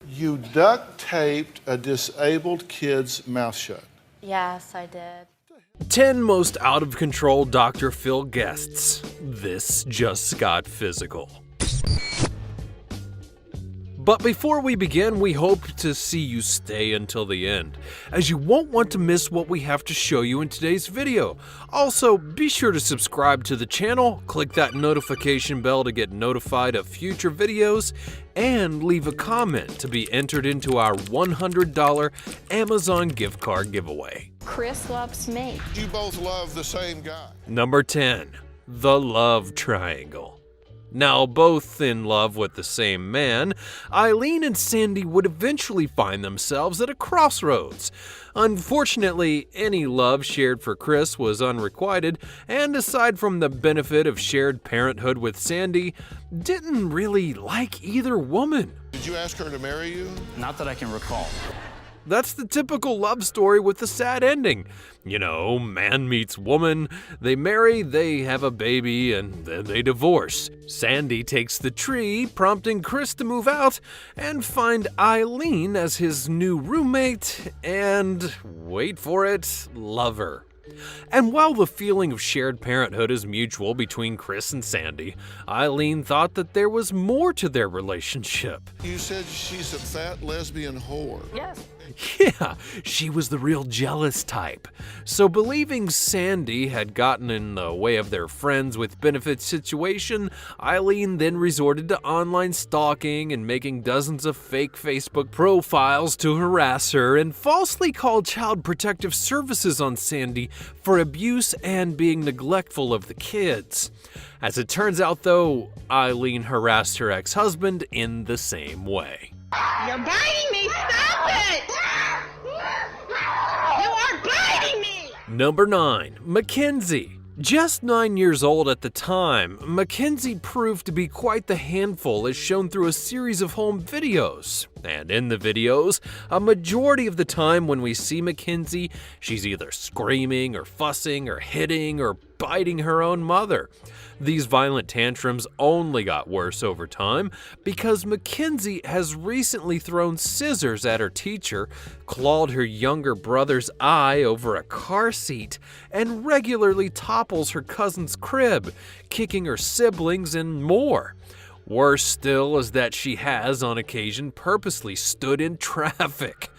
You duct taped a disabled kid's mouth shut. Yes, I did. 10 most out of control Dr. Phil guests. This just got physical. But before we begin, we hope to see you stay until the end, as you won't want to miss what we have to show you in today's video. Also, be sure to subscribe to the channel, click that notification bell to get notified of future videos, and leave a comment to be entered into our $100 Amazon gift card giveaway. Chris loves me. You both love the same guy. Number 10. The Love Triangle. Now, both in love with the same man, Eileen and Sandy would eventually find themselves at a crossroads. Unfortunately, any love shared for Chris was unrequited, and aside from the benefit of shared parenthood with Sandy, didn't really like either woman. Did you ask her to marry you? Not that I can recall. That's the typical love story with a sad ending. You know, man meets woman, they marry, they have a baby, and then they divorce. Sandy takes the tree, prompting Chris to move out and find Eileen as his new roommate and, wait for it, lover. And while the feeling of shared parenthood is mutual between Chris and Sandy, Eileen thought that there was more to their relationship. You said she's a fat lesbian whore. Yes. Yeah, she was the real jealous type. So believing Sandy had gotten in the way of their friends with benefits situation, Eileen then resorted to online stalking and making dozens of fake Facebook profiles to harass her and falsely called Child Protective Services on Sandy for abuse and being neglectful of the kids. As it turns out though, Eileen harassed her ex-husband in the same way. You're biting me! Stop it! You are biting me! Number 9. Mackenzie. Just 9 years old at the time, Mackenzie proved to be quite the handful as shown through a series of home videos. And in the videos, a majority of the time when we see Mackenzie, she's either screaming or fussing or hitting or biting her own mother. These violent tantrums only got worse over time because Mackenzie has recently thrown scissors at her teacher, clawed her younger brother's eye over a car seat, and regularly topples her cousin's crib, kicking her siblings and more. Worse still is that she has, on occasion, purposely stood in traffic.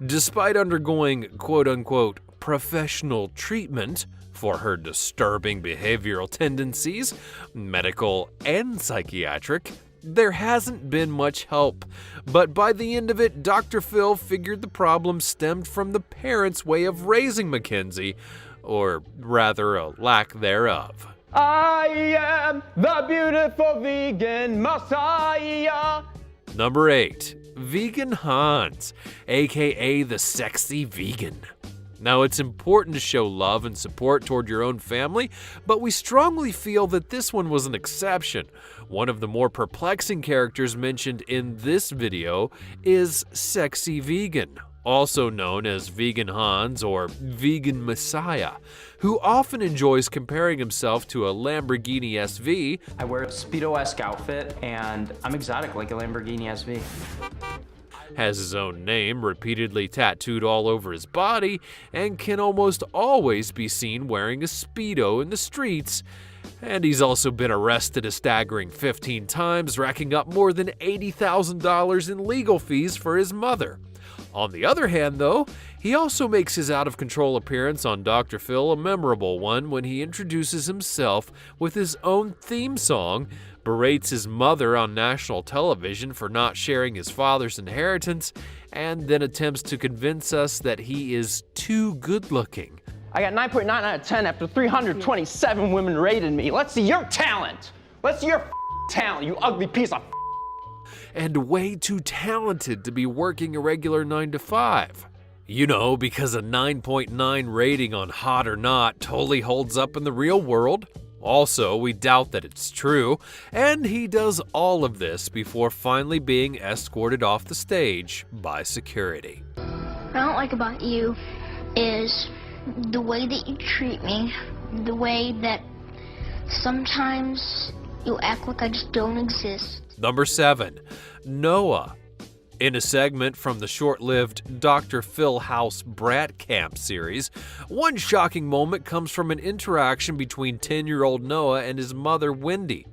Despite undergoing quote-unquote professional treatment for her disturbing behavioral tendencies, medical and psychiatric, there hasn't been much help. But by the end of it, Dr. Phil figured the problem stemmed from the parents' way of raising Mackenzie, or rather a lack thereof. I am the beautiful vegan messiah. Number 8. Vegan Hans, aka the sexy vegan. Now, it's important to show love and support toward your own family, but we strongly feel that this one was an exception. One of the more perplexing characters mentioned in this video is Sexy Vegan, also known as Vegan Hans or Vegan Messiah, who often enjoys comparing himself to a Lamborghini SV. I wear a Speedo-esque outfit, and I'm exotic like a Lamborghini SV. Has his own name repeatedly tattooed all over his body, and can almost always be seen wearing a Speedo in the streets. And he's also been arrested a staggering 15 times, racking up more than $80,000 in legal fees for his mother. On the other hand, though, he also makes his out-of-control appearance on Dr. Phil a memorable one when he introduces himself with his own theme song, berates his mother on national television for not sharing his father's inheritance, and then attempts to convince us that he is too good-looking. I got 9.9 out of 10 after 327 women rated me. Let's see your talent. Let's see your talent, you ugly piece of and way too talented to be working a regular 9 to 5. You know, because a 9.9 rating on Hot or Not totally holds up in the real world. Also, we doubt that it's true, and he does all of this before finally being escorted off the stage by security. What I don't like about you is the way that you treat me, the way that sometimes you act like I just don't exist. Number 7. Noah. In a segment from the short-lived Dr. Phil House Brat Camp series, one shocking moment comes from an interaction between 10-year-old Noah and his mother, Wendy.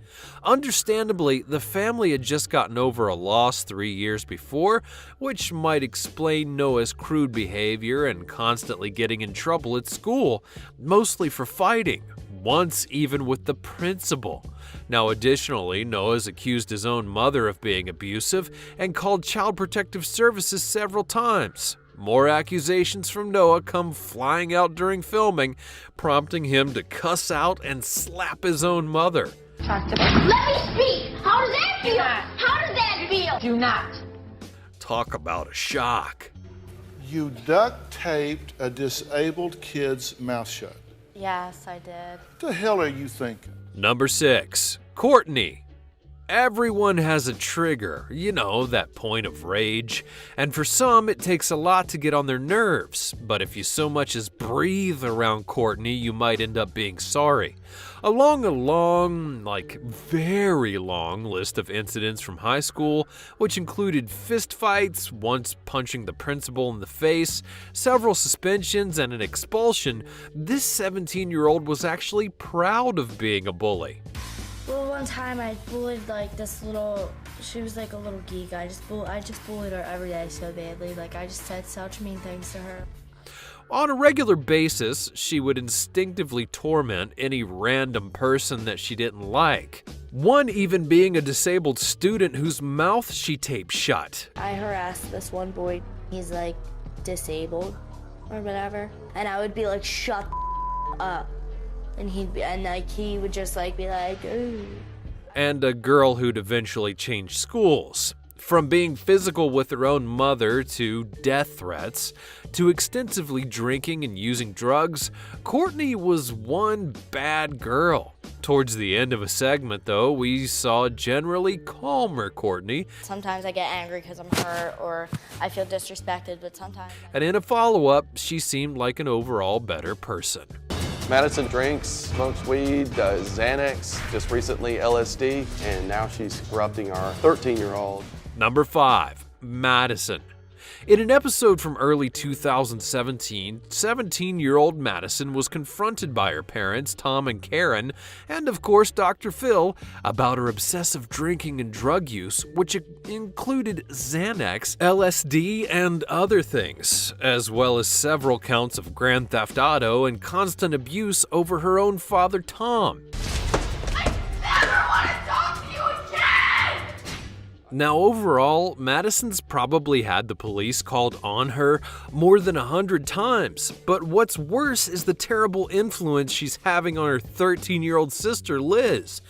Understandably, the family had just gotten over a loss 3 years before, which might explain Noah's crude behavior and constantly getting in trouble at school, mostly for fighting, once even with the principal. Now, additionally, Noah's accused his own mother of being abusive and called Child Protective Services several times. More accusations from Noah come flying out during filming, prompting him to cuss out and slap his own mother. Let me speak! How does that feel? How does that feel? Do not. Talk about a shock. You duct taped a disabled kid's mouth shut. Yes, I did. What the hell are you thinking? Number 6. Courtney. Everyone has a trigger, that point of rage. And for some, it takes a lot to get on their nerves. But if you so much as breathe around Courtney, you might end up being sorry. Along a long, very long list of incidents from high school, which included fistfights, once punching the principal in the face, several suspensions, and an expulsion, this 17-year-old was actually proud of being a bully. Well, one time I bullied she was like a little geek. I just bullied her every day so badly. I just said such mean things to her. On a regular basis, she would instinctively torment any random person that she didn't like. One even being a disabled student whose mouth she taped shut. I harassed this one boy. He's disabled or whatever. And I would be shut up. And he would just be like, ooh. And a girl who'd eventually change schools. From being physical with her own mother to death threats to extensively drinking and using drugs, Courtney was one bad girl. Towards the end of a segment, though, we saw generally calmer Courtney. Sometimes I get angry because I'm hurt or I feel disrespected, but sometimes... And in a follow-up, she seemed like an overall better person. Madison drinks, smokes weed, does Xanax, just recently LSD, and now she's corrupting our 13-year-old. Number 5. Madison. In an episode from early 2017, 17-year-old Madison was confronted by her parents, Tom and Karen, and of course Dr. Phil, about her obsessive drinking and drug use, which included Xanax, LSD, and other things, as well as several counts of grand theft auto and constant abuse over her own father, Tom. Now, overall, Madison's probably had the police called on her more than 100 times, but what's worse is the terrible influence she's having on her 13-year-old sister, Liz.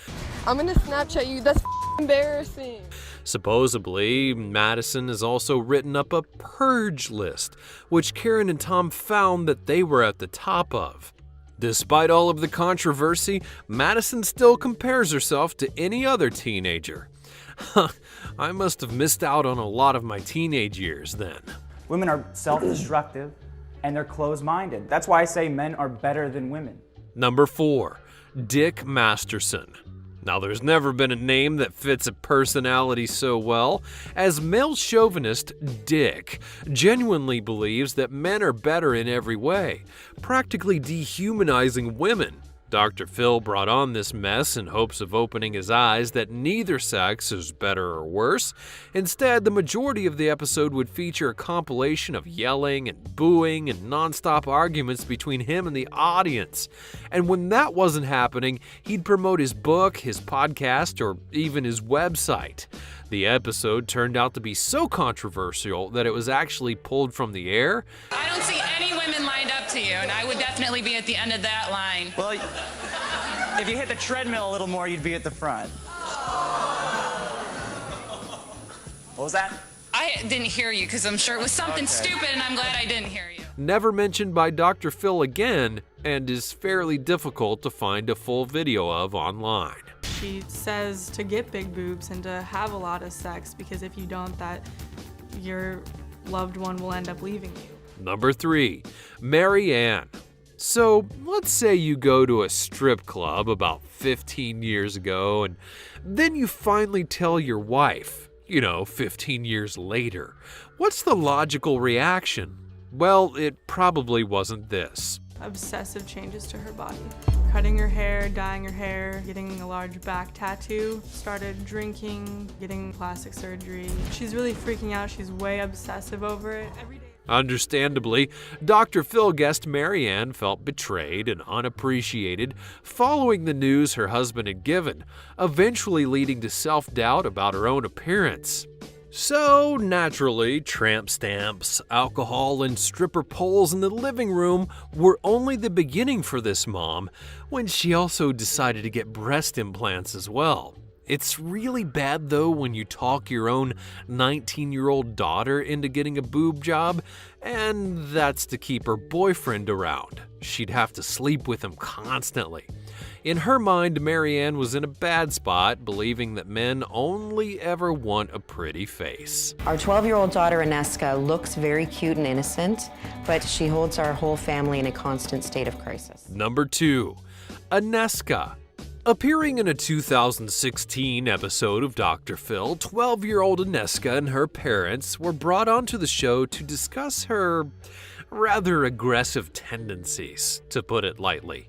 I'm gonna Snapchat you, that's embarrassing. Supposedly, Madison has also written up a purge list, which Karen and Tom found that they were at the top of. Despite all of the controversy, Madison still compares herself to any other teenager. I must have missed out on a lot of my teenage years then. Women are self-destructive and they're closed-minded. That's why I say men are better than women. Number 4. Dick Masterson. Now, there's never been a name that fits a personality so well. As male chauvinist, Dick genuinely believes that men are better in every way, practically dehumanizing women. Dr. Phil brought on this mess in hopes of opening his eyes that neither sex is better or worse. Instead, the majority of the episode would feature a compilation of yelling and booing and nonstop arguments between him and the audience. And when that wasn't happening, he'd promote his book, his podcast, or even his website. The episode turned out to be so controversial that it was actually pulled from the air. I don't see any women lined up to you, and I would definitely be at the end of that line. Well, if you hit the treadmill a little more, you'd be at the front. What was that? I didn't hear you because I'm sure it was something stupid, and I'm glad I didn't hear you. Never mentioned by Dr. Phil again, and is fairly difficult to find a full video of online. She says to get big boobs and to have a lot of sex because if you don't, that your loved one will end up leaving you. Number 3. Mary Ann. So let's say you go to a strip club about 15 years ago and then you finally tell your wife. 15 years later. What's the logical reaction? Well, it probably wasn't this. Obsessive changes to her body. Cutting her hair, dyeing her hair, getting a large back tattoo, started drinking, getting plastic surgery. She's really freaking out. She's way obsessive over it. Every day. Understandably, Dr. Phil guest Marianne felt betrayed and unappreciated following the news her husband had given, eventually leading to self-doubt about her own appearance. So, naturally, tramp stamps, alcohol, and stripper poles in the living room were only the beginning for this mom when she also decided to get breast implants as well. It's really bad though when you talk your own 19-year-old daughter into getting a boob job, and that's to keep her boyfriend around. She'd have to sleep with him constantly. In her mind, Marianne was in a bad spot, believing that men only ever want a pretty face. Our 12-year-old daughter, Ineska, looks very cute and innocent, but she holds our whole family in a constant state of crisis. Number 2. Ineska. Appearing in a 2016 episode of Dr. Phil, 12-year-old Ineska and her parents were brought onto the show to discuss her rather aggressive tendencies, to put it lightly.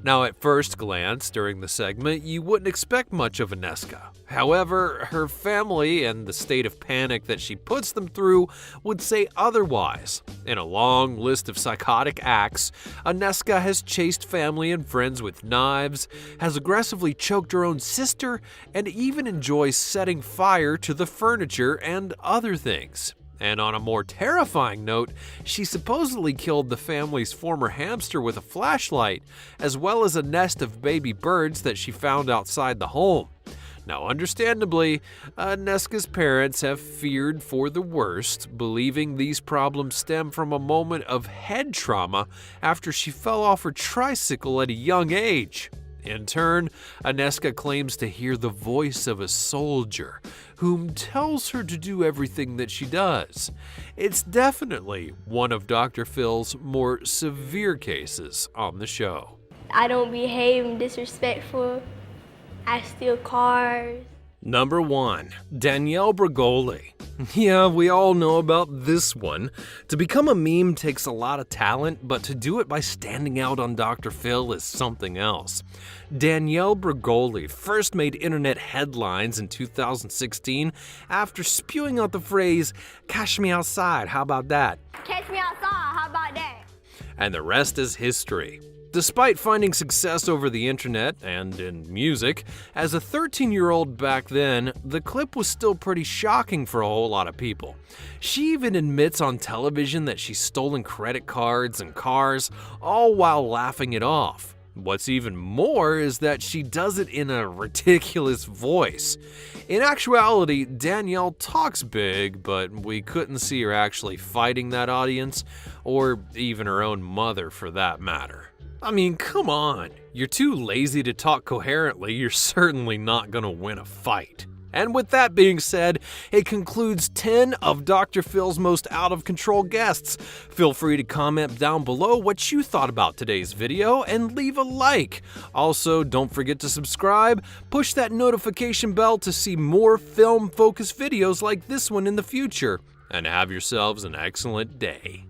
Now, at first glance during the segment, you wouldn't expect much of Ineska. However, her family and the state of panic that she puts them through would say otherwise. In a long list of psychotic acts, Ineska has chased family and friends with knives, has aggressively choked her own sister, and even enjoys setting fire to the furniture and other things. And on a more terrifying note, she supposedly killed the family's former hamster with a flashlight, as well as a nest of baby birds that she found outside the home. Now, understandably, Ineska's parents have feared for the worst, believing these problems stem from a moment of head trauma after she fell off her tricycle at a young age. In turn, Ineska claims to hear the voice of a soldier, whom tells her to do everything that she does. It's definitely one of Dr. Phil's more severe cases on the show. I don't behave, I'm disrespectful. I steal cars. Number 1. Danielle Bregoli. Yeah, we all know about this one. To become a meme takes a lot of talent, but to do it by standing out on Dr. Phil is something else. Danielle Bregoli first made internet headlines in 2016 after spewing out the phrase, "Catch me outside, how about that?" Catch me outside, how about that? And the rest is history. Despite finding success over the internet and in music, as a 13-year-old back then, the clip was still pretty shocking for a whole lot of people. She even admits on television that she's stolen credit cards and cars, all while laughing it off. What's even more is that she does it in a ridiculous voice. In actuality, Danielle talks big, but we couldn't see her actually fighting that audience, or even her own mother for that matter. I mean, come on. You're too lazy to talk coherently, you're certainly not gonna win a fight. And with that being said, it concludes 10 of Dr. Phil's most out-of-control guests. Feel free to comment down below what you thought about today's video and leave a like. Also, don't forget to subscribe, push that notification bell to see more film-focused videos like this one in the future, and have yourselves an excellent day.